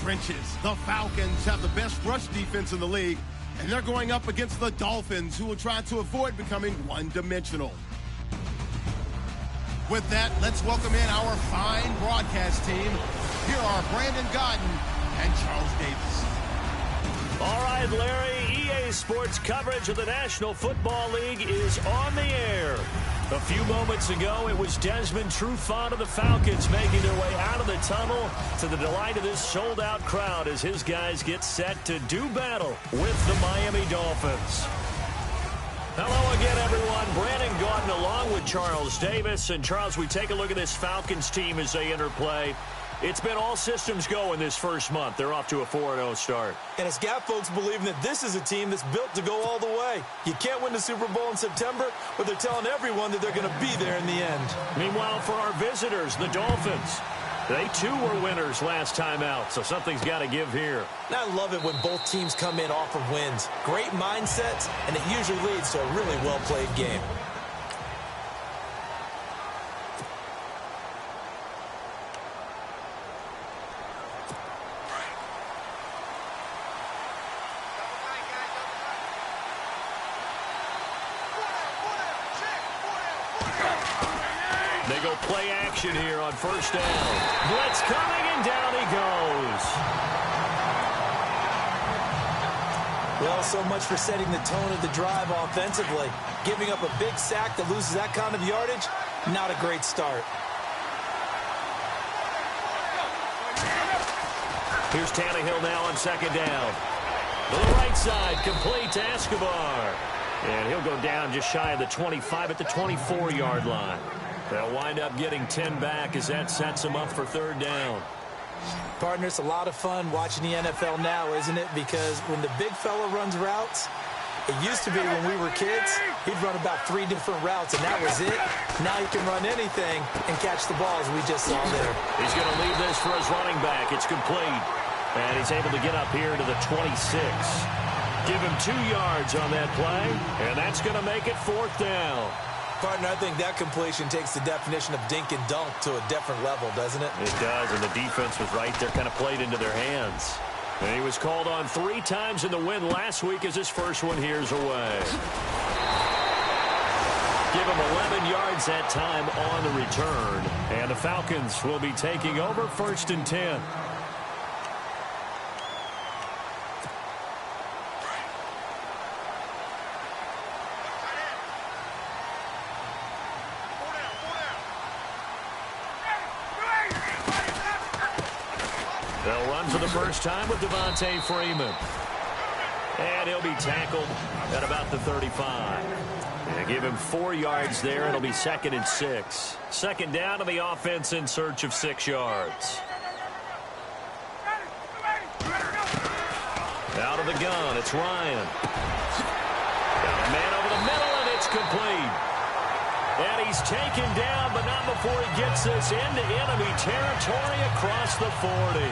trenches. The Falcons have the best rush defense in the league, and they're going up against the Dolphins, who will try to avoid becoming one-dimensional. With that, let's welcome in our fine broadcast team. Here are Brandon Godden and Charles Davis. All right, Larry, EA Sports coverage of the National Football League is on the air. A few moments ago, it was Desmond Trufant of the Falcons making their way out of the tunnel to the delight of this sold-out crowd as his guys get set to do battle with the Miami Dolphins. Hello again, everyone. Brandon Gaudin along with Charles Davis. And, Charles, we take a look at this Falcons team as they interplay. It's been all systems go in this first month. They're off to a 4-0 start. And it's got folks believing that this is a team that's built to go all the way. You can't win the Super Bowl in September, but they're telling everyone that they're going to be there in the end. Meanwhile, for our visitors, the Dolphins, they too were winners last time out, so something's got to give here. And I love it when both teams come in off of wins. Great mindsets, and it usually leads to a really well-played game. They go play action here on first down. Blitz coming, and down he goes. Well, so much for setting the tone of the drive offensively. Giving up a big sack that loses that kind of yardage, not a great start. Here's Tannehill now on second down. To the right side, complete to Escobar. And he'll go down just shy of the 25 at the 24-yard line. They'll wind up getting 10 back as that sets them up for third down. Partner, it's a lot of fun watching the NFL now, isn't it? Because when the big fella runs routes, it used to be when we were kids, he'd run about 3 different routes, and that was it. Now he can run anything and catch the ball, as we just saw there. He's going to leave this for his running back. It's complete. And he's able to get up here to the 26. Give him 2 yards on that play, and that's going to make it fourth down. Partner, I think that completion takes the definition of dink and dunk to a different level, doesn't it? It does, and the defense was right there, kind of played into their hands. And he was called on 3 times in the win last week as his first one here's away. Give him 11 yards that time on the return. And the Falcons will be taking over first and 10. They'll run for the first time with Devontae Freeman. And he'll be tackled at about the 35. And give him 4 yards there. It'll be second and 6. Second down to the offense in search of 6 yards. Out of the gun, it's Ryan. Got a man over the middle, and it's complete. And he's taken down, but not before he gets this into enemy territory across the 40.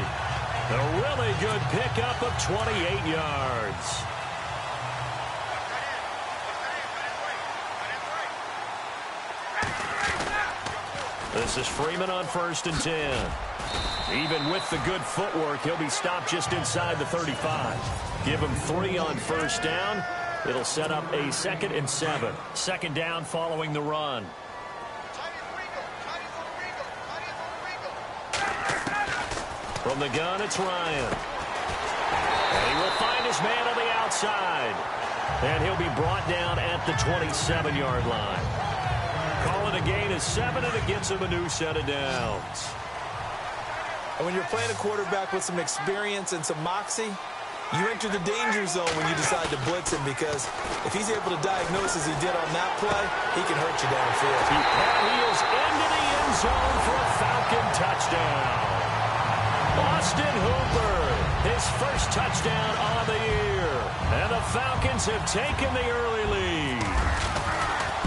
A really good pickup of 28 yards. This is Freeman on first and 10. Even with the good footwork, he'll be stopped just inside the 35. Give him 3 on first down. It'll set up a second and 7. Second down following the run. From the gun, it's Ryan. And he will find his man on the outside. And he'll be brought down at the 27-yard line. Calling a gain of 7, and it gets him a new set of downs. And when you're playing a quarterback with some experience and some moxie, you enter the danger zone when you decide to blitz him, because if he's able to diagnose as he did on that play, he can hurt you downfield. He is into the end zone for a Falcon touchdown. Austin Hooper, his first touchdown on the year. And the Falcons have taken the early lead.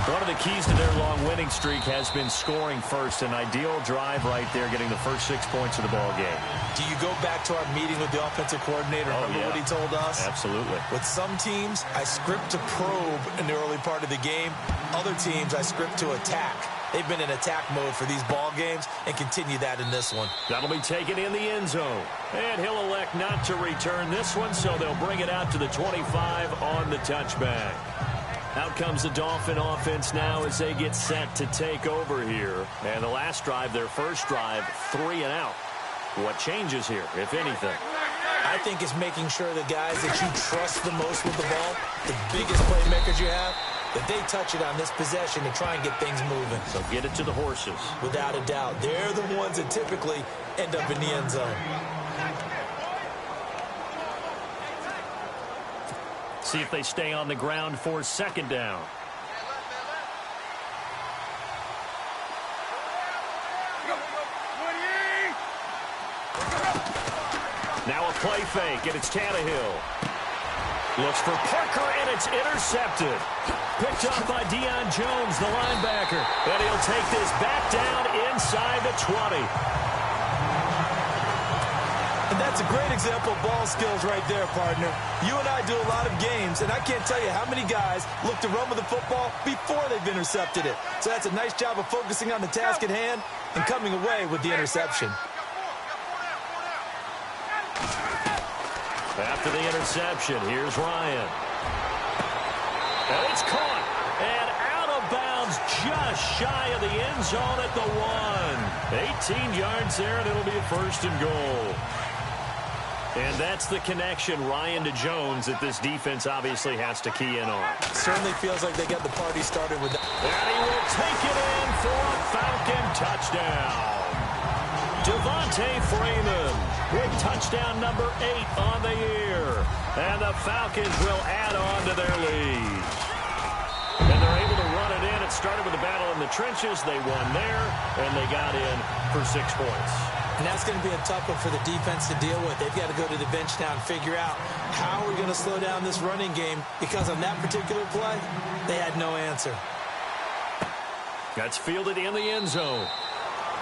One of the keys to their long winning streak has been scoring first. An ideal drive right there, getting the first 6 points of the ball game. Do you go back to our meeting with the offensive coordinator? Remember what he told us? Absolutely. With some teams, I script to probe in the early part of the game. Other teams, I script to attack. They've been in attack mode for these ball games and continue that in this one. That'll be taken in the end zone. And he'll elect not to return this one, so they'll bring it out to the 25 on the touchback. Out comes the Dolphin offense now as they get set to take over here. And the last drive, their first drive, 3 and out. What changes here, if anything? I think it's making sure the guys that you trust the most with the ball, the biggest playmakers you have, that they touch it on this possession to try and get things moving. So get it to the horses. Without a doubt. They're the ones that typically end up in the end zone. See if they stay on the ground for second down. Now a play fake, and it's Tannehill. Looks for Parker, and it's intercepted. Picked up by Deion Jones, the linebacker. And he'll take this back down inside the 20. And that's a great example of ball skills right there, partner. You and I do a lot of games, and I can't tell you how many guys look to run with the football before they've intercepted it. So that's a nice job of focusing on the task at hand and coming away with the interception. After the interception, here's Ryan. And it's caught. And out of bounds just shy of the end zone at the 1. 18 yards there, and it'll be a first and goal. And that's the connection, Ryan to Jones, that this defense obviously has to key in on. Certainly feels like they got the party started with that. And he will take it in for a Falcon touchdown. Devontae Freeman with touchdown number 8 on the year. And the Falcons will add on to their lead. And they're able to run it in. It started with a battle in the trenches. They won there, and they got in for 6 points. And that's going to be a tough one for the defense to deal with. They've got to go to the bench now and figure out how we're going to slow down this running game, because on that particular play, they had no answer. That's fielded in the end zone.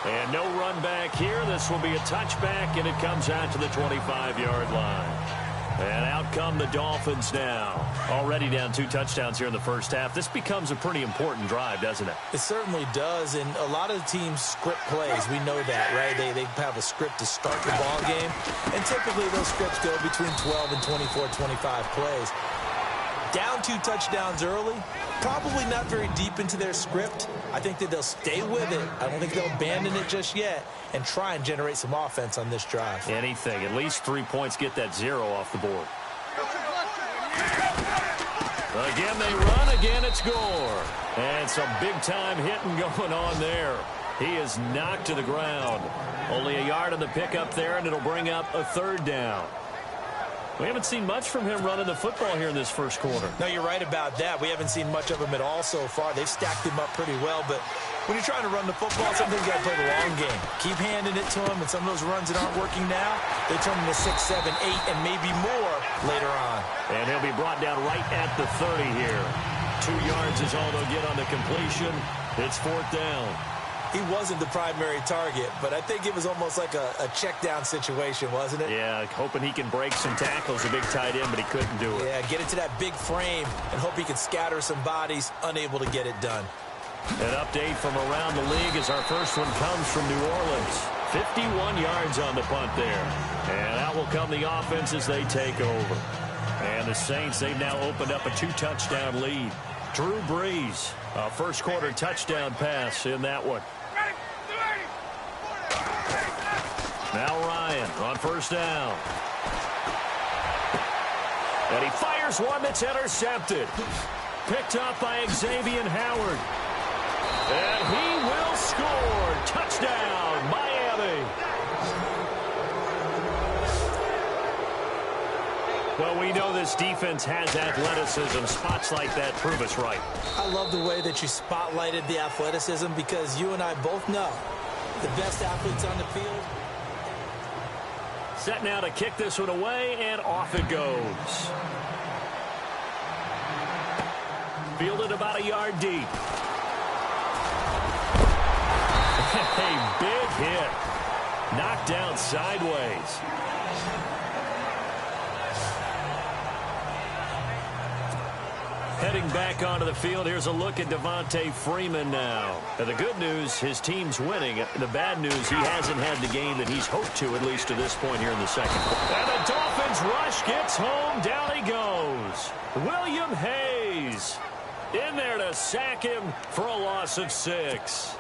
And no run back here. This will be a touchback, and it comes out to the 25-yard line. And out come the Dolphins now. Already down 2 touchdowns here in the first half. This becomes a pretty important drive, doesn't it? It certainly does, and a lot of the teams script plays. We know that, right? They have a script to start the ball game, and typically those scripts go between 12 and 24, 25 plays. Down 2 touchdowns early, probably not very deep into their script. I think that they'll stay with it. I don't think they'll abandon it just yet and try and generate some offense on this drive. Anything. At least 3 points, get that 0 off the board. Again, they run. Again, it's Gore. And some big-time hitting going on there. He is knocked to the ground. Only a yard on the pickup there, and it'll bring up a 3rd down. We haven't seen much from him running the football here in this first quarter. No, you're right about that. We haven't seen much of him at all so far. They've stacked him up pretty well, but when you're trying to run the football, sometimes you got to play the long game. Keep handing it to him, and some of those runs that aren't working now, they turn into 6, 7, 8, and maybe more later on. And he'll be brought down right at the 30 here. 2 yards is all they'll get on the completion. It's 4th down. He wasn't the primary target, but I think it was almost like a check down situation, wasn't it? Yeah, hoping he can break some tackles, a big tight end, but he couldn't do it. Yeah, get it to that big frame and hope he can scatter some bodies, unable to get it done. An update from around the league as our first one comes from New Orleans. 51 yards on the punt there. And out will come the offense as they take over. And the Saints, they've now opened up a 2-touchdown lead. Drew Brees, a first-quarter touchdown pass in that one. Now Ryan on 1st down. And he fires one that's intercepted. Picked up by Xavier Howard. And he will score. Touchdown, Miami. Well, we know this defense has athleticism. Spots like that prove us right. I love the way that you spotlighted the athleticism, because you and I both know the best athletes on the field. Set now to kick this one away, and off it goes. Fielded about a yard deep. A big hit. Knocked down sideways. Heading back onto the field, here's a look at Devontae Freeman now. And the good news, his team's winning. The bad news, he hasn't had the game that he's hoped to, at least to this point here in the second. And the Dolphins rush gets home. Down he goes. William Hayes in there to sack him for a loss of 6.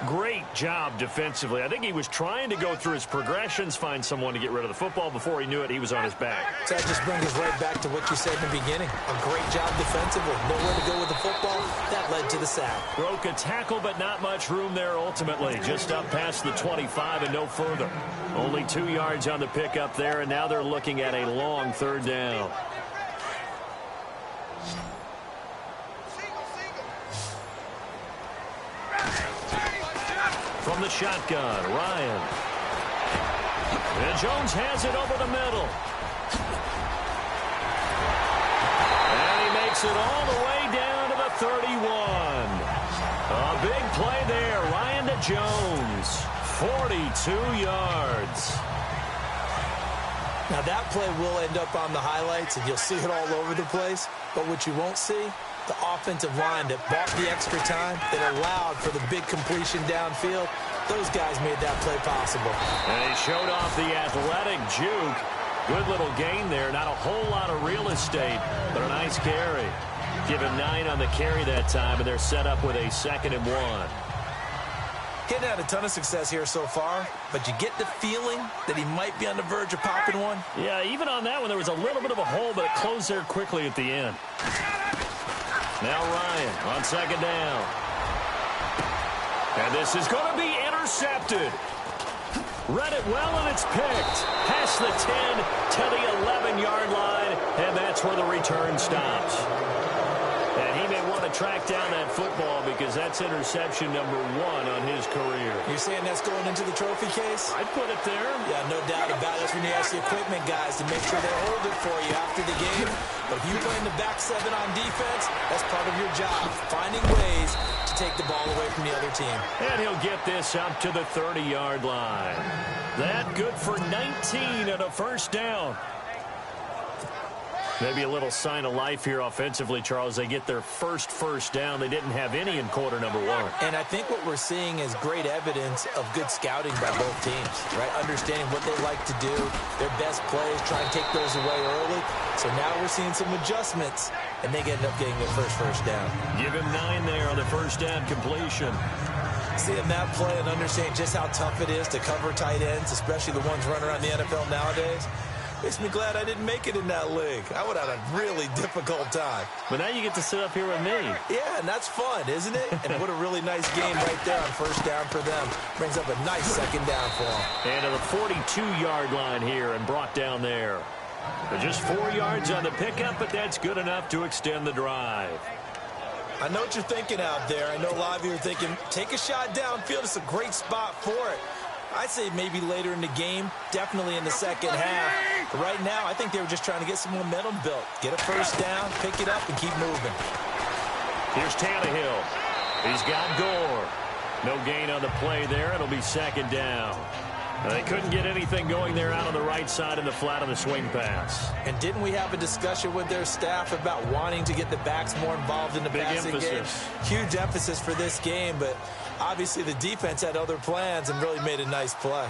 Great job defensively. I think he was trying to go through his progressions, find someone to get rid of the football. Before he knew it, he was on his back. So that just brings us right back to what you said in the beginning. A great job defensively. Nowhere to go with the football. That led to the sack. Broke a tackle, but not much room there ultimately. Just up past the 25 and no further. Only 2 yards on the pickup there, and now they're looking at a long 3rd down. From the shotgun, Ryan. And Jones has it over the middle. And he makes it all the way down to the 31. A big play there. Ryan to Jones. 42 yards. Now that play will end up on the highlights, and you'll see it all over the place. But what you won't see, the offensive line that bought the extra time, that allowed for the big completion downfield, those guys made that play possible. And he showed off the athletic juke. Good little gain there. Not a whole lot of real estate, but a nice carry. Give him 9 on the carry that time, and they're set up with a 2nd and 1. Getting had a ton of success here so far, but you get the feeling that he might be on the verge of popping one. Yeah, even on that one, there was a little bit of a hole, but it closed there quickly at the end. Now Ryan on 2nd down. And this is going to be intercepted. Read it well, and it's picked. Past the 10 to the 11-yard line, and that's where the return stops. And he may want to track down that football because that's interception number 1 on his career. You're saying that's going into the trophy case? I'd put it there. Yeah, no doubt about it. That's when you ask the equipment guys to make sure they hold it for you after the game. But if you play in the back 7 on defense, that's part of your job, finding ways to take the ball away from the other team. And he'll get this up to the 30-yard line. That good for 19 and a 1st down. Maybe a little sign of life here offensively, Charles. They get their first down. They didn't have any in quarter number 1. And I think what we're seeing is great evidence of good scouting by both teams, right? Understanding what they like to do, their best plays, try and take those away early. So now we're seeing some adjustments, and they end up getting their first down. Give him 9 there on the 1st down completion. Seeing that play and understanding just how tough it is to cover tight ends, especially the ones running around the NFL nowadays, makes me glad I didn't make it in that league. I would have had a really difficult time. But now you get to sit up here with me. Yeah, and that's fun, isn't it? And what a really nice game right there on 1st down for them. Brings up a nice 2nd down for them. And to the 42-yard line here and brought down there. But just 4 yards on the pickup, but that's good enough to extend the drive. I know what you're thinking out there. I know a lot of you are thinking, take a shot downfield. It's a great spot for it. I'd say maybe later in the game, definitely in the second half. But right now, I think they were just trying to get some momentum built. Get a 1st down, pick it up, and keep moving. Here's Tannehill. He's got Gore. No gain on the play there. It'll be 2nd down. They couldn't get anything going there out on the right side in the flat on the swing pass. And didn't we have a discussion with their staff about wanting to get the backs more involved in the passing game? Huge emphasis for this game, but obviously the defense had other plans and really made a nice play.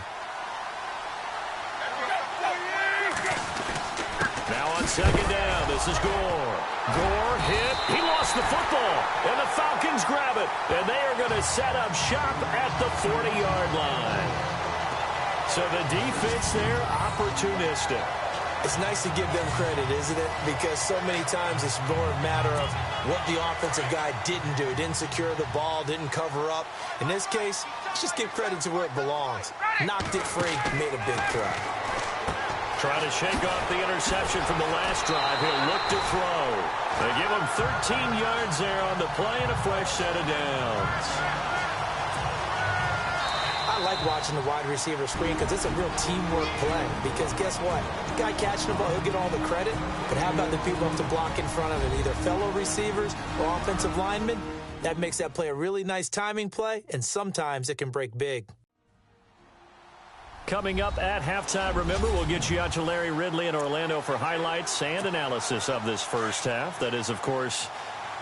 Now on 2nd down, this is Gore. Gore hit. He lost the football, and the Falcons grab it. And they are going to set up shop at the 40-yard line. So the defense there, opportunistic. It's nice to give them credit, isn't it? Because so many times it's more a matter of what the offensive guy didn't do. Didn't secure the ball, didn't cover up. In this case, let's just give credit to where it belongs. Knocked it free, made a big play. Trying to shake off the interception from the last drive. He'll look to throw. They give him 13 yards there on the play and a fresh set of downs. I like watching the wide receiver screen because it's a real teamwork play. Because guess what? The guy catching the ball, he'll get all the credit. But how about the people up to block in front of him, either fellow receivers or offensive linemen? That makes that play a really nice timing play, and sometimes it can break big. coming up at halftime. Remember, we'll get you out to Larry Ridley in Orlando for highlights and analysis of this first half. That is, of course,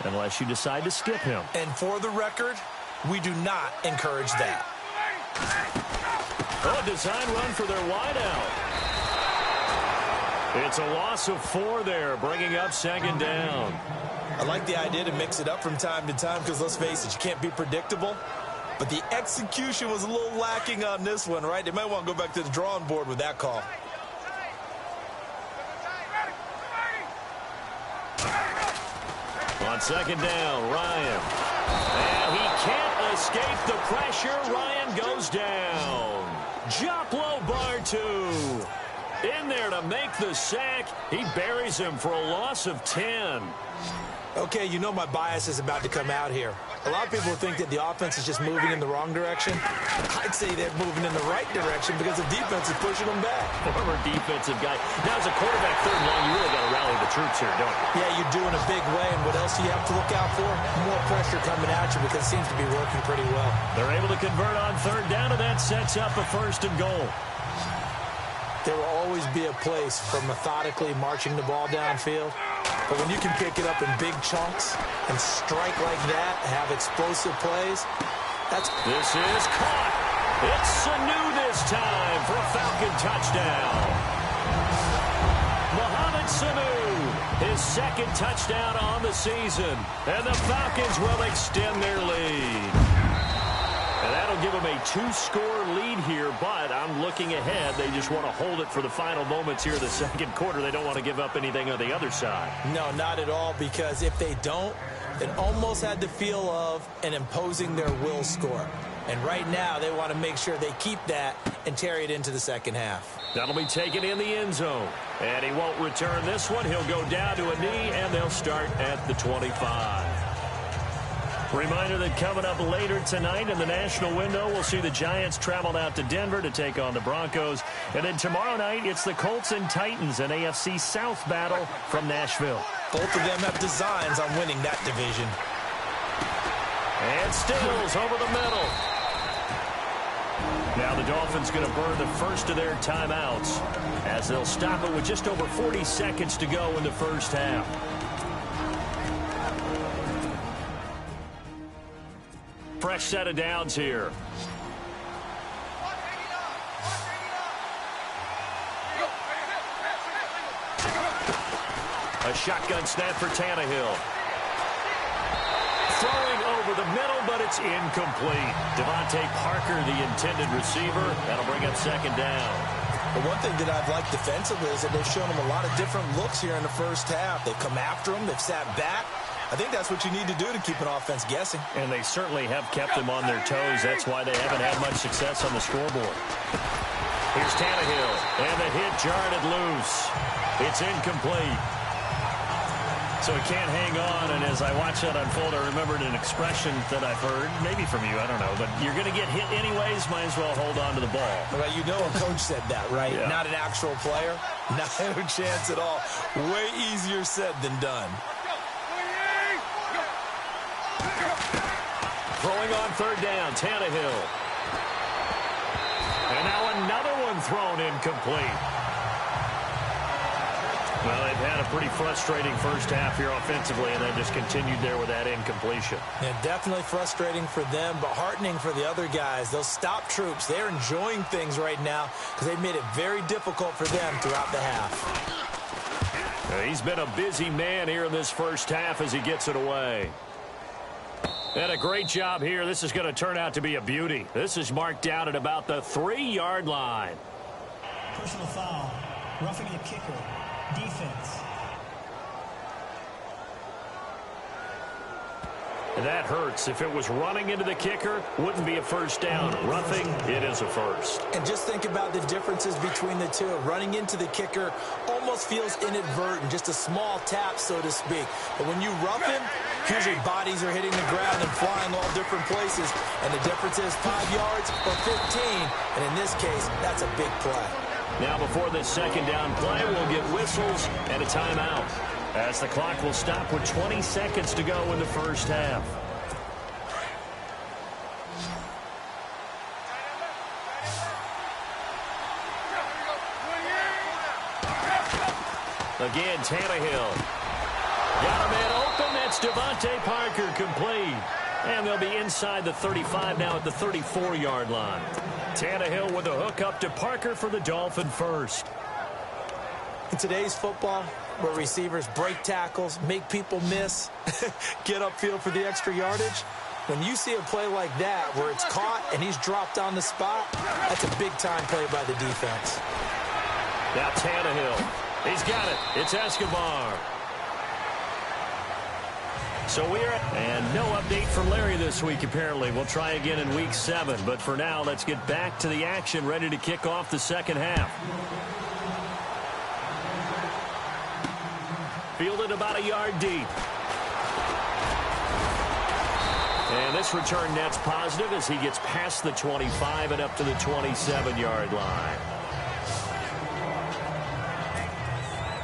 unless you decide to skip him. And for the record, we do not encourage that. Oh, design run for their wideout. It's a loss of 4 there, bringing up second down. I like the idea to mix it up from time to time because, let's face it, you can't be predictable. But the execution was a little lacking on this one, right? They might want to go back to the drawing board with that call. On second down, Ryan. And he can't escape the pressure. Ryan goes down. Joplo Bartu in there to make the sack. He buries him for a loss of 10. Okay, you know my bias is about to come out here. A lot of people think that the offense is just moving in the wrong direction. I'd say they're moving in the right direction because the defense is pushing them back. Former defensive guy. Now, as a quarterback, third and long, you really got to rally the troops here, don't you? Yeah, you do in a big way. And what else do you have to look out for? More pressure coming at you because it seems to be working pretty well. They're able to convert on third down, and that sets up a first and goal. There will always be a place for methodically marching the ball downfield. But when you can pick it up in big chunks and strike like that, have explosive plays, that's... This is caught. It's Sanu this time for a Falcon touchdown. Mohamed Sanu, his second touchdown on the season. And the Falcons will extend their lead. And that'll give them a 2-score lead here, but I'm looking ahead. They just want to hold it for the final moments here of the second quarter. They don't want to give up anything on the other side. No, not at all, because if they don't, it almost had the feel of an imposing their will score. And right now, they want to make sure they keep that and carry it into the second half. That'll be taken in the end zone. And he won't return this one. He'll go down to a knee, and they'll start at the 25. Reminder that coming up later tonight in the national window, we'll see the Giants travel out to Denver to take on the Broncos. And then tomorrow night, it's the Colts and Titans, an AFC South battle from Nashville. Both of them have designs on winning that division. And Stills over the middle. Now the Dolphins going to burn the first of their timeouts as they'll stop it with just over 40 seconds to go in the first half. Fresh set of downs here. A shotgun snap for Tannehill. Throwing over the middle, but it's incomplete. Devontae Parker, the intended receiver. That'll bring up second down. But one thing that I've liked defensively is that they've shown them a lot of different looks here in the first half. They've come after them. They've sat back. I think that's what you need to do to keep an offense guessing. And they certainly have kept them on their toes. That's why they haven't had much success on the scoreboard. Here's Tannehill, and the hit jarred it loose. It's incomplete. So he can't hang on, and as I watch that unfold, I remembered an expression that I've heard, maybe from you, I don't know, but you're going to get hit anyways, might as well hold on to the ball. Well, you know a coach said that, right? Yeah. Not an actual player. Not a chance at all. Way easier said than done. Throwing on third down, Tannehill. And now another one thrown incomplete. Well, they've had a pretty frustrating first half here offensively, and they just continued there with that incompletion. Yeah, definitely frustrating for them, but heartening for the other guys. Those stop troops, they're enjoying things right now because they've made it very difficult for them throughout the half. He's been a busy man here in this first half as he gets it away. And a great job here. This is going to turn out to be a beauty. This is marked down at about the 3-yard line. Personal foul. Roughing the kicker. Defense. And that hurts. If it was running into the kicker, wouldn't be a first down. Roughing, it is a first. And just think about the differences between the two. Running into the kicker almost feels inadvertent, just a small tap, so to speak. But when you rough him, usually bodies are hitting the ground and flying all different places. And the difference is 5 yards or 15. And in this case, that's a big play. Now before this second down play, we'll get whistles and a timeout, as the clock will stop with 20 seconds to go in the first half. Again, Tannehill. Got a man open. That's Devontae Parker, complete. And they'll be inside the 35 now at the 34-yard line. Tannehill with a hook up to Parker for the Dolphin first. In today's football, where receivers break tackles, make people miss, get upfield for the extra yardage, when you see a play like that where it's caught and he's dropped on the spot, that's a big-time play by the defense. Now Tannehill. He's got it. It's Escobar. So and no update from Larry this week, apparently. We'll try again in Week 7. But for now, let's get back to the action, ready to kick off the second half. Fielded about a yard deep. And this return net's positive as he gets past the 25 and up to the 27-yard line.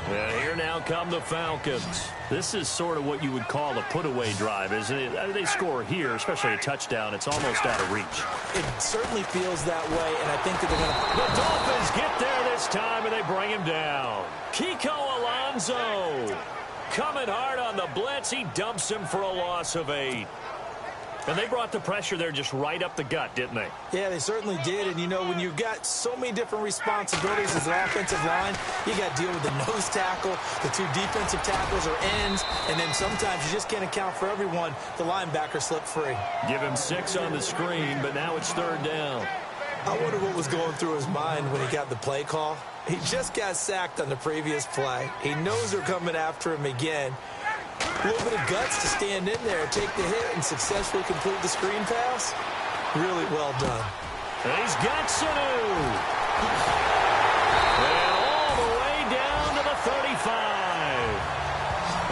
And here now come the Falcons. This is sort of what you would call a put-away drive, isn't it? They score here, especially a touchdown. It's almost out of reach. It certainly feels that way, and I think that they're going to... The Dolphins get there this time, and they bring him down. Kiko Alonso coming hard on the blitz. He dumps him for a loss of 8. And they brought the pressure there just right up the gut, didn't they? Yeah, they certainly did. And, you know, when you've got so many different responsibilities as an offensive line, you got to deal with the nose tackle, the 2 defensive tackles or ends, and then sometimes you just can't account for everyone. The linebacker slipped free. Give him 6 on the screen, but now it's 3rd down. I wonder what was going through his mind when he got the play call. He just got sacked on the previous play. He knows they're coming after him again. A little bit of guts to stand in there, take the hit, and successfully complete the screen pass. Really well done. And he's got Sanu. And all the way down to the 35.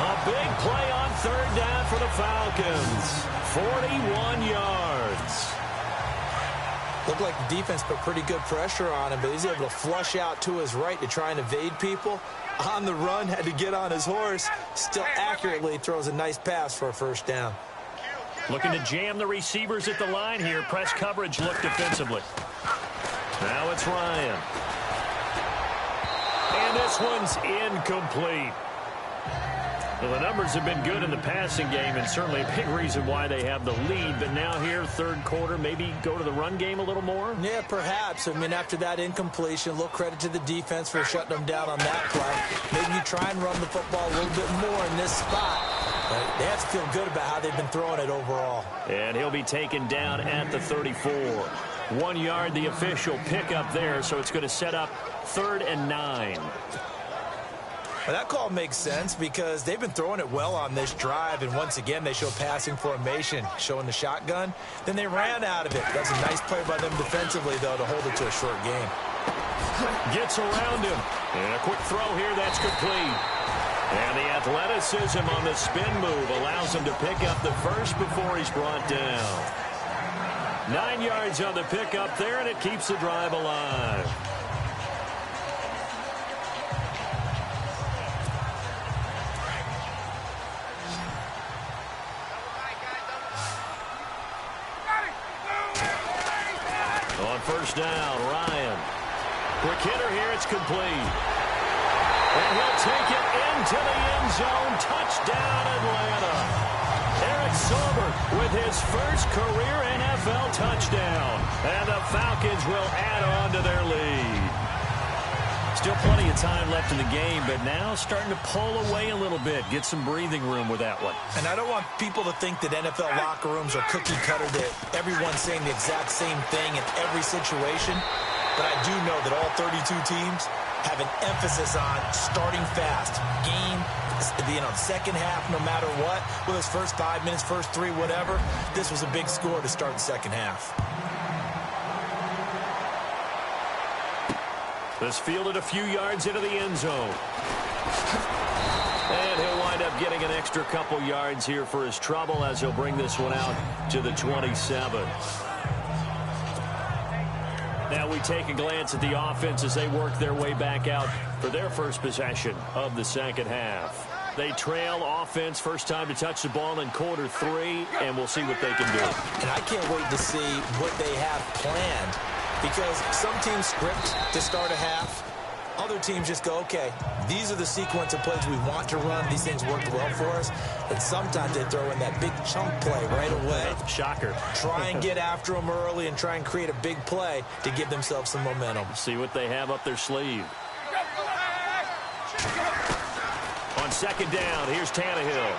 A big play on 3rd down for the Falcons. 41 yards. Looked like the defense put pretty good pressure on him, but he's able to flush out to his right to try and evade people. On the run, had to get on his horse. Still accurately throws a nice pass for a 1st down. Looking to jam the receivers at the line here. Press coverage look defensively. Now it's Ryan. And this one's incomplete. Well, the numbers have been good in the passing game, and certainly a big reason why they have the lead. But now here, 3rd quarter, maybe go to the run game a little more? Yeah, perhaps. I mean, after that incompletion, a little credit to the defense for shutting them down on that play. Maybe you try and run the football a little bit more in this spot. But they have to feel good about how they've been throwing it overall. And he'll be taken down at the 34. 1 yard, the official pickup there, so it's going to set up 3rd and 9. Well, that call makes sense because they've been throwing it well on this drive, and once again they show passing formation, showing the shotgun. Then they ran out of it. That's a nice play by them defensively, though, to hold it to a short game. Gets around him. And a quick throw here, that's complete. And the athleticism on the spin move allows him to pick up the first before he's brought down. 9 yards on the pickup there, and it keeps the drive alive. On 1st down, Ryan. Quick hitter here, it's complete. And he'll take it into the end zone. Touchdown, Atlanta. Eric Silver with his first career NFL touchdown. And the Falcons will add on to their lead. Still plenty of time left in the game, but now starting to pull away a little bit. Get some breathing room with that one. And I don't want people to think that NFL locker rooms are cookie cutter, that everyone's saying the exact same thing in every situation. But I do know that all 32 teams have an emphasis on starting fast. Game, second half, no matter what. Whether it's first 5 minutes, first 3, whatever. This was a big score to start the second half. This fielded a few yards into the end zone. And he'll wind up getting an extra couple yards here for his trouble as he'll bring this one out to the 27. Now we take a glance at the offense as they work their way back out for their first possession of the second half. They trail offense, first time to touch the ball in quarter 3, and we'll see what they can do. And I can't wait to see what they have planned, because some teams script to start a half. Other teams just go, okay, these are the sequence of plays we want to run. These things worked well for us. And sometimes they throw in that big chunk play right away. Shocker. Try and get after them early and try and create a big play to give themselves some momentum. See what they have up their sleeve. On second down, here's Tannehill.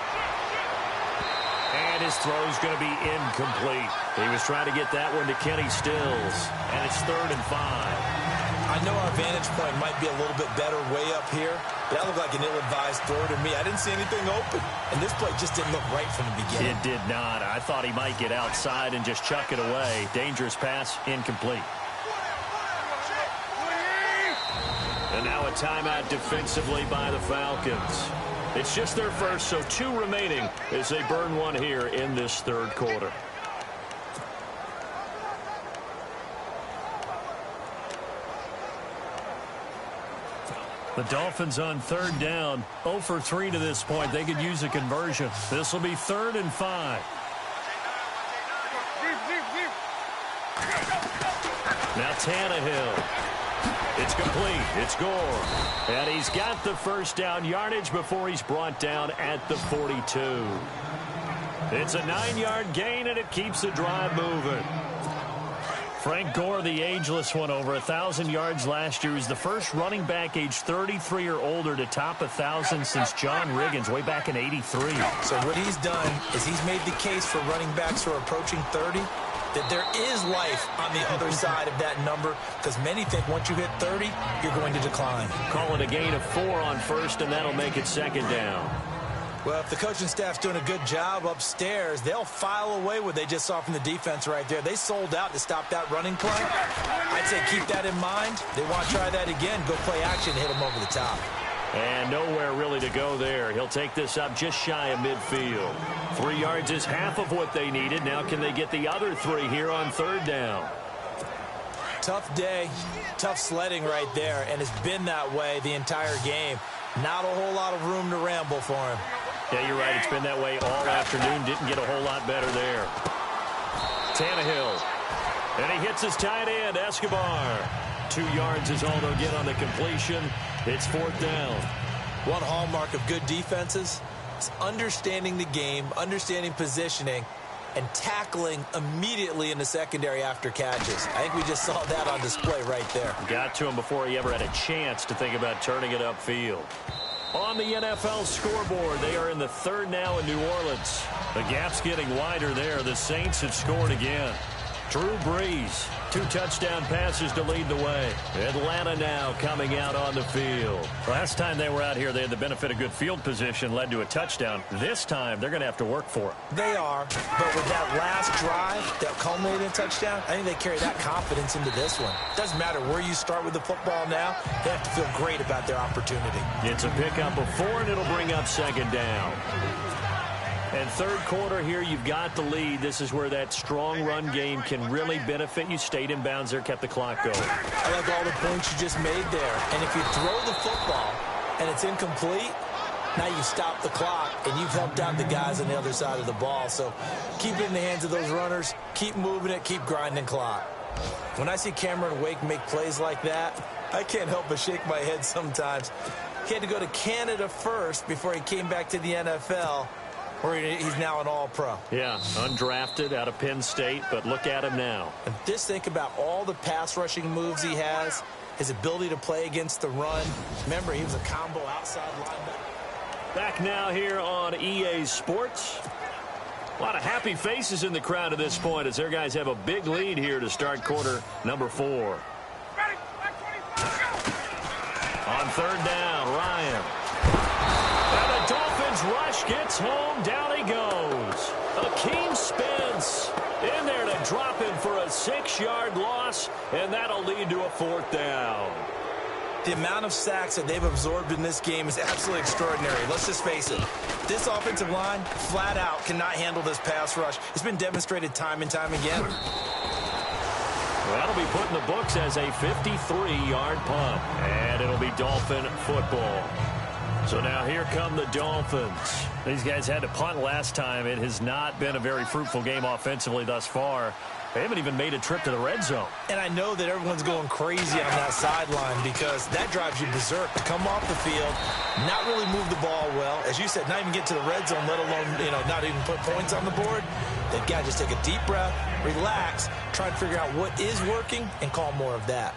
And his throw's going to be incomplete. He was trying to get that one to Kenny Stills. And it's 3rd and 5. I know our vantage point might be a little bit better way up here, but that looked like an ill-advised throw to me. I didn't see anything open, and this play just didn't look right from the beginning. It did not. I thought he might get outside and just chuck it away. Dangerous pass, incomplete. And now a timeout defensively by the Falcons. It's just their first, so 2 remaining as they burn one here in this 3rd quarter. The Dolphins on 3rd down, 0 for 3 to this point. They could use a conversion. This will be 3rd and 5. Now Tannehill. It's complete. It's Gore. And he's got the first down yardage before he's brought down at the 42. It's a 9-yard gain, and it keeps the drive moving. Frank Gore, the ageless one, over 1,000 yards last year. He's the first running back age 33 or older to top 1,000 since John Riggins way back in '83. So what he's done is he's made the case for running backs who are approaching 30 that there is life on the other side of that number, because many think once you hit 30, you're going to decline. Call it a gain of 4 on first, and that'll make it 2nd down. Well, if the coaching staff's doing a good job upstairs, they'll file away what they just saw from the defense right there. They sold out to stop that running play. I'd say keep that in mind. They want to try that again, go play action, hit them over the top. And nowhere really to go there. He'll take this up just shy of midfield. 3 yards is half of what they needed. Now can they get the other 3 here on 3rd down? Tough day, tough sledding right there, and it's been that way the entire game. Not a whole lot of room to ramble for him. Yeah, you're right. It's been that way all afternoon. Didn't get a whole lot better there. Tannehill. And he hits his tight end, Escobar. 2 yards is all they'll get on the completion. It's 4th down. One hallmark of good defenses is understanding the game, understanding positioning, and tackling immediately in the secondary after catches. I think we just saw that on display right there. Got to him before he ever had a chance to think about turning it upfield. On the NFL scoreboard, they are in the 3rd now in New Orleans. The gap's getting wider there. The Saints have scored again. Drew Brees, 2 touchdown passes to lead the way. Atlanta now coming out on the field. Last time they were out here, they had the benefit of good field position, led to a touchdown. This time, they're going to have to work for it. They are, but with that last drive that culminated in a touchdown, I think they carry that confidence into this one. Doesn't matter where you start with the football now, they have to feel great about their opportunity. It's a pickup of 4, and it'll bring up 2nd down. And 3rd quarter here, you've got the lead. This is where that strong run game can really benefit you. Stayed in bounds there, kept the clock going. I like all the points you just made there. And if you throw the football and it's incomplete, now you stop the clock and you've helped out the guys on the other side of the ball. So keep it in the hands of those runners. Keep moving it. Keep grinding clock. When I see Cameron Wake make plays like that, I can't help but shake my head sometimes. He had to go to Canada first before he came back to the NFL. Or he's now an all-pro. Yeah, undrafted out of Penn State, but look at him now. And just think about all the pass-rushing moves he has, his ability to play against the run. Remember, he was a combo outside linebacker. Back now here on EA Sports. A lot of happy faces in the crowd at this point as their guys have a big lead here to start quarter number 4. On 3rd down, Ryan. And the Dolphins rush gets home. Down he goes. Akeem Spence in there to drop him for a 6-yard loss, and that'll lead to a 4th down. The amount of sacks that they've absorbed in this game is absolutely extraordinary. Let's just face it. This offensive line, flat out, cannot handle this pass rush. It's been demonstrated time and time again. That'll be put in the books as a 53-yard punt, and it'll be Dolphin football. So now here come the Dolphins. These guys had to punt last time. It has not been a very fruitful game offensively thus far. They haven't even made a trip to the red zone. And I know that everyone's going crazy on that sideline because that drives you berserk to come off the field, not really move the ball well. As you said, not even get to the red zone, let alone, not even put points on the board. They've got to just take a deep breath, relax, try and figure out what is working, and call more of that.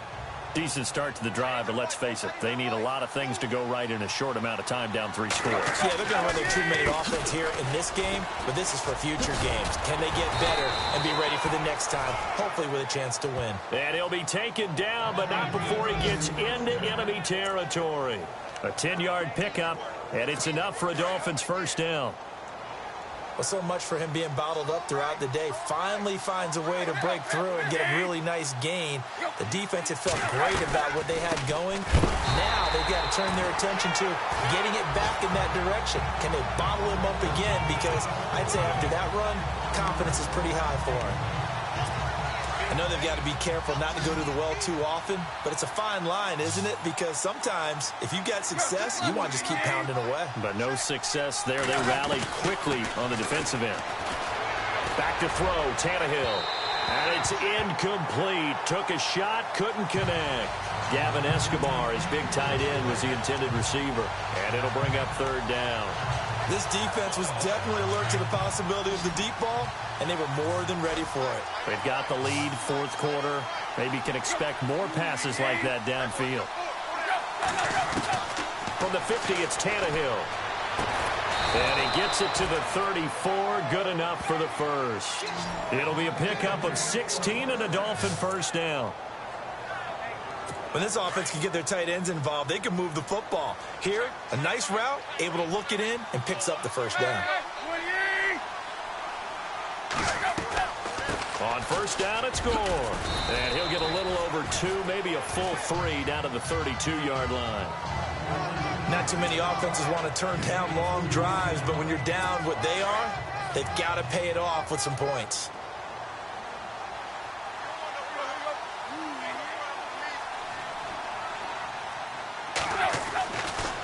Decent start to the drive, but let's face it, they need a lot of things to go right in a short amount of time, down 3 scores. Yeah, they're going to run their 2-minute offense here in this game, but this is for future games. Can they get better and be ready for the next time, hopefully with a chance to win? And he'll be taken down, but not before he gets into enemy territory. A 10-yard pickup, and it's enough for a Dolphins first down. Well, so much for him being bottled up throughout the day. Finally finds a way to break through and get a really nice gain. The defense had felt great about what they had going. Now they've got to turn their attention to getting it back in that direction. Can they bottle him up again? Because I'd say after that run, confidence is pretty high for him. I know they've got to be careful not to go to the well too often, but it's a fine line, isn't it? Because sometimes, if you've got success, you want to just keep pounding away. But no success there. They rallied quickly on the defensive end. Back to throw, Tannehill. And it's incomplete. Took a shot, couldn't connect. Gavin Escobar, his big tight end, was the intended receiver. And it'll bring up third down. This defense was definitely alert to the possibility of the deep ball, and they were more than ready for it. They've got the lead, fourth quarter. Maybe can expect more passes like that downfield. From the 50, it's Tannehill. And he gets it to the 34. Good enough for the first. It'll be a pickup of 16 and a Dolphin first down. When this offense can get their tight ends involved, they can move the football. Here, a nice route, able to look it in, and picks up the first down. On first down, it's Gore. And he'll get a little over 2, maybe a full 3 down to the 32-yard line. Not too many offenses want to turn down long drives, but when you're down what they are, they've got to pay it off with some points.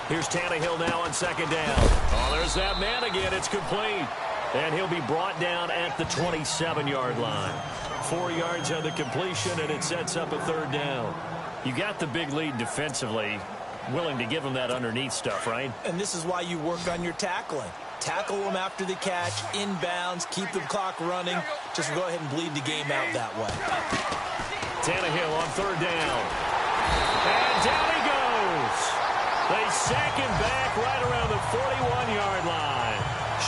Here's Tannehill now on second down. Oh, there's that man again. It's complete. And he'll be brought down at the 27-yard line. 4 yards on the completion, and it sets up a third down. You got the big lead defensively. Willing to give them that underneath stuff, right? And this is why you work on your tackling. Tackle them after the catch, inbounds, keep the clock running. Just go ahead and bleed the game out that way. Tannehill on third down. And down he goes. They sack him back right around the 41-yard line.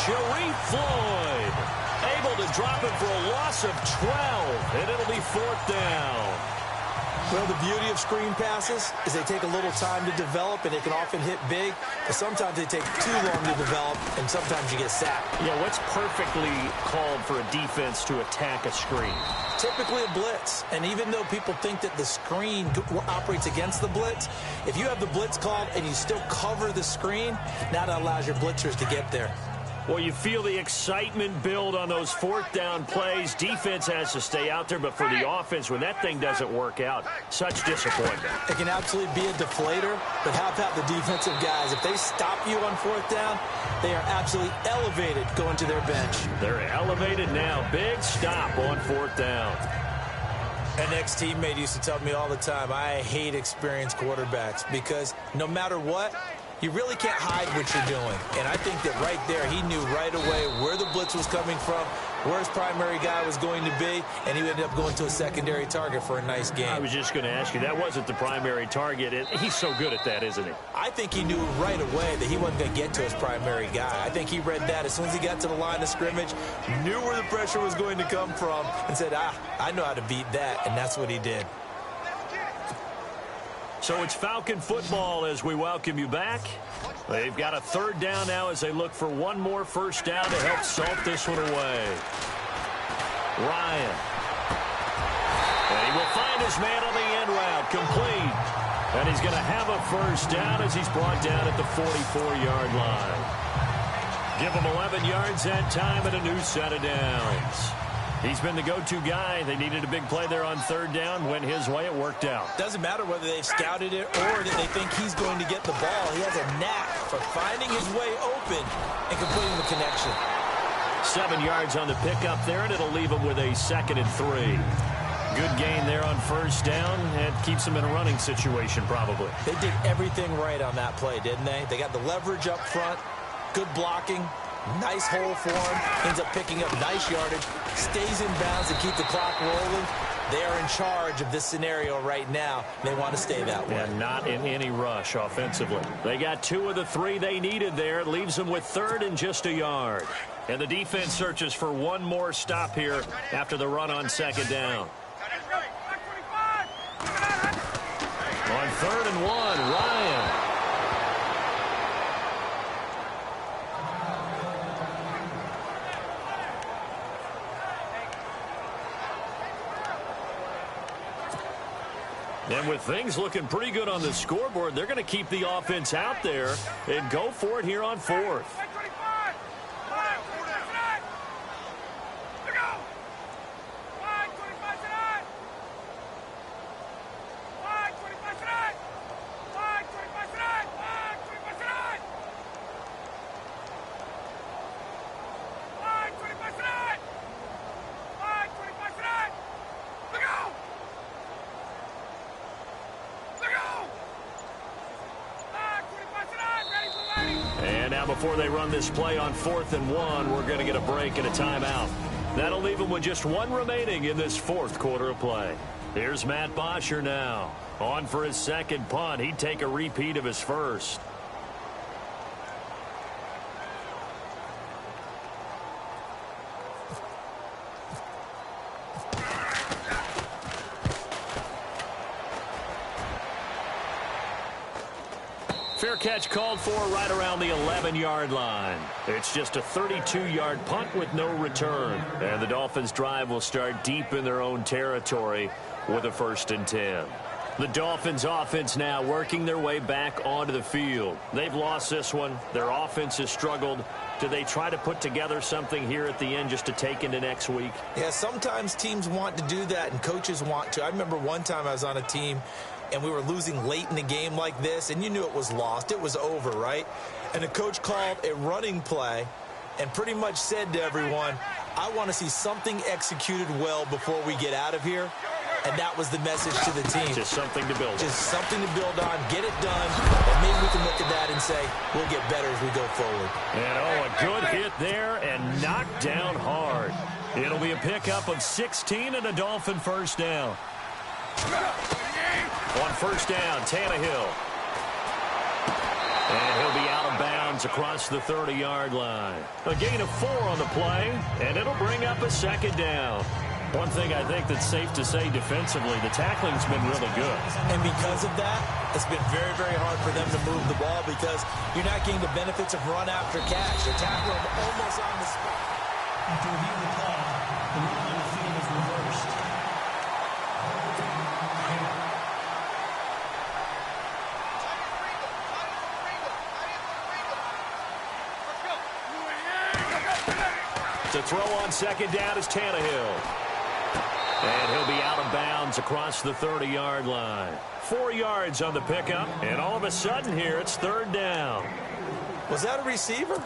Sharif Floyd able to drop it for a loss of 12, and it'll be fourth down. Well, the beauty of screen passes is they take a little time to develop, and they can often hit big, but sometimes they take too long to develop, and sometimes you get sacked. Yeah, what's perfectly called for a defense to attack a screen? Typically a blitz, and even though people think that the screen operates against the blitz, if you have the blitz called and you still cover the screen, now that allows your blitzers to get there. Well, you feel the excitement build on those fourth down plays. Defense has to stay out there, but for the offense, when that thing doesn't work out, such disappointment. It can absolutely be a deflator, but how about the defensive guys? If they stop you on fourth down, they are absolutely elevated going to their bench. They're elevated now. Big stop on fourth down. An ex-teammate used to tell me all the time, I hate experienced quarterbacks because no matter what, you really can't hide what you're doing. And I think that right there, he knew right away where the blitz was coming from, where his primary guy was going to be, and he ended up going to a secondary target for a nice game. I was just going to ask you, that wasn't the primary target. He's so good at that, isn't he? I think he knew right away that he wasn't going to get to his primary guy. I think he read that as soon as he got to the line of scrimmage, knew where the pressure was going to come from, and said, I know how to beat that, and that's what he did. So it's Falcon football as we welcome you back. They've got a third down now as they look for one more first down to help salt this one away. Ryan. And he will find his man on the end route, complete. And he's going to have a first down as he's brought down at the 44-yard line. Give him 11 yards that time and a new set of downs. He's been the go-to guy. They needed a big play there on third down. Went his way. It worked out. Doesn't matter whether they've scouted it or that they think he's going to get the ball. He has a knack for finding his way open and completing the connection. 7 yards on the pickup there, and it'll leave them with a 2nd and 3. Good gain there on first down, and keeps them in a running situation probably. They did everything right on that play, didn't they? They got the leverage up front, good blocking, nice hole for him, ends up picking up nice yardage, stays in bounds to keep the clock rolling. They are in charge of this scenario right now. They want to stay that way. And not in any rush offensively. They got 2 of the 3 they needed there. It leaves them with 3rd and just a yard. And the defense searches for one more stop here after the run on 2nd down. On 3rd and 1, Ryan. And with things looking pretty good on the scoreboard, they're going to keep the offense out there and go for it here on 4th. Before they run this play on 4th and 1, we're going to get a break and a timeout. That'll leave them with just 1 remaining in this 4th quarter of play. Here's Matt Bosher now. On for his 2nd punt. He'd take a repeat of his 1st. Fair catch called for right around the 11-yard line. It's just a 32-yard punt with no return. And the Dolphins' drive will start deep in their own territory with a 1st and 10. The Dolphins' offense now working their way back onto the field. They've lost this one. Their offense has struggled. Do they try to put together something here at the end just to take into next week? Yeah, sometimes teams want to do that and coaches want to. I remember one time I was on a team and we were losing late in the game like this, and you knew it was lost. It was over, right? And the coach called a running play and pretty much said to everyone, I want to see something executed well before we get out of here. And that was the message to the team. Just something to build on. Just something to build on, get it done, and maybe we can look at that and say, we'll get better as we go forward. And, a good hit there and knocked down hard. It'll be a pickup of 16 and a Dolphin 1st down. On 1st down, Tannehill. And he'll be out of bounds across the 30-yard line. A gain of 4 on the play, and it'll bring up a 2nd down. One thing I think that's safe to say defensively, the tackling's been really good. And because of that, it's been very, very hard for them to move the ball because you're not getting the benefits of run after catch. They're tackling almost on the spot. After reviewing the play, the rule on the field is reversed. To throw on 2nd down is Tannehill. And he'll be out of bounds across the 30-yard line. 4 yards on the pickup, and all of a sudden here it's 3rd down. Was that a receiver?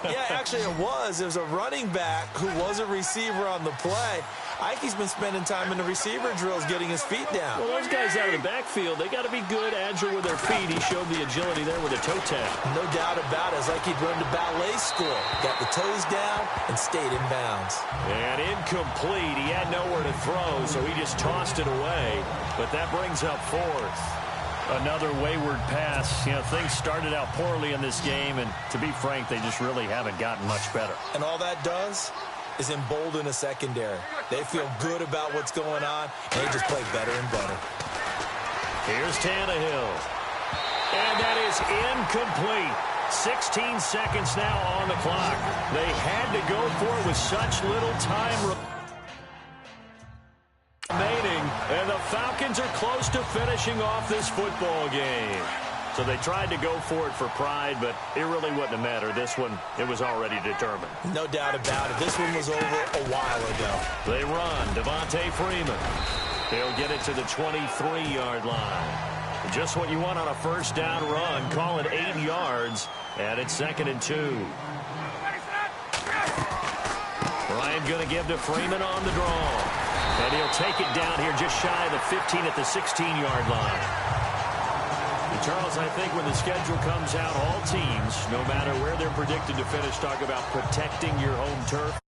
Yeah, actually it was. It was a running back who was a receiver on the play. I think he's been spending time in the receiver drills getting his feet down. Well, those guys out of the backfield, they got to be good, agile with their feet. He showed the agility there with a toe tap. No doubt about it. It's like he'd run to ballet school. Got the toes down and stayed in bounds. And incomplete. He had nowhere to throw, so he just tossed it away. But that brings up 4th. Another wayward pass. You know, things started out poorly in this game, and to be frank, they just really haven't gotten much better. And all that does is embolden a secondary. They feel good about what's going on, and they just play better and better. Here's Tannehill. And that is incomplete. 16 seconds now on the clock. They had to go for it with such little time remaining, and the Falcons are close to finishing off this football game. So they tried to go for it for pride, but it really wouldn't have mattered. This one, it was already determined. No doubt about it. This one was over a while ago. They run. Devontae Freeman. He'll get it to the 23-yard line. Just what you want on a 1st down run. Call it 8 yards, and it's 2nd and 2. And going to give to Freeman on the draw. And he'll take it down here just shy of the 15 at the 16-yard line. And Charles, I think when the schedule comes out, all teams, no matter where they're predicted to finish, talk about protecting your home turf.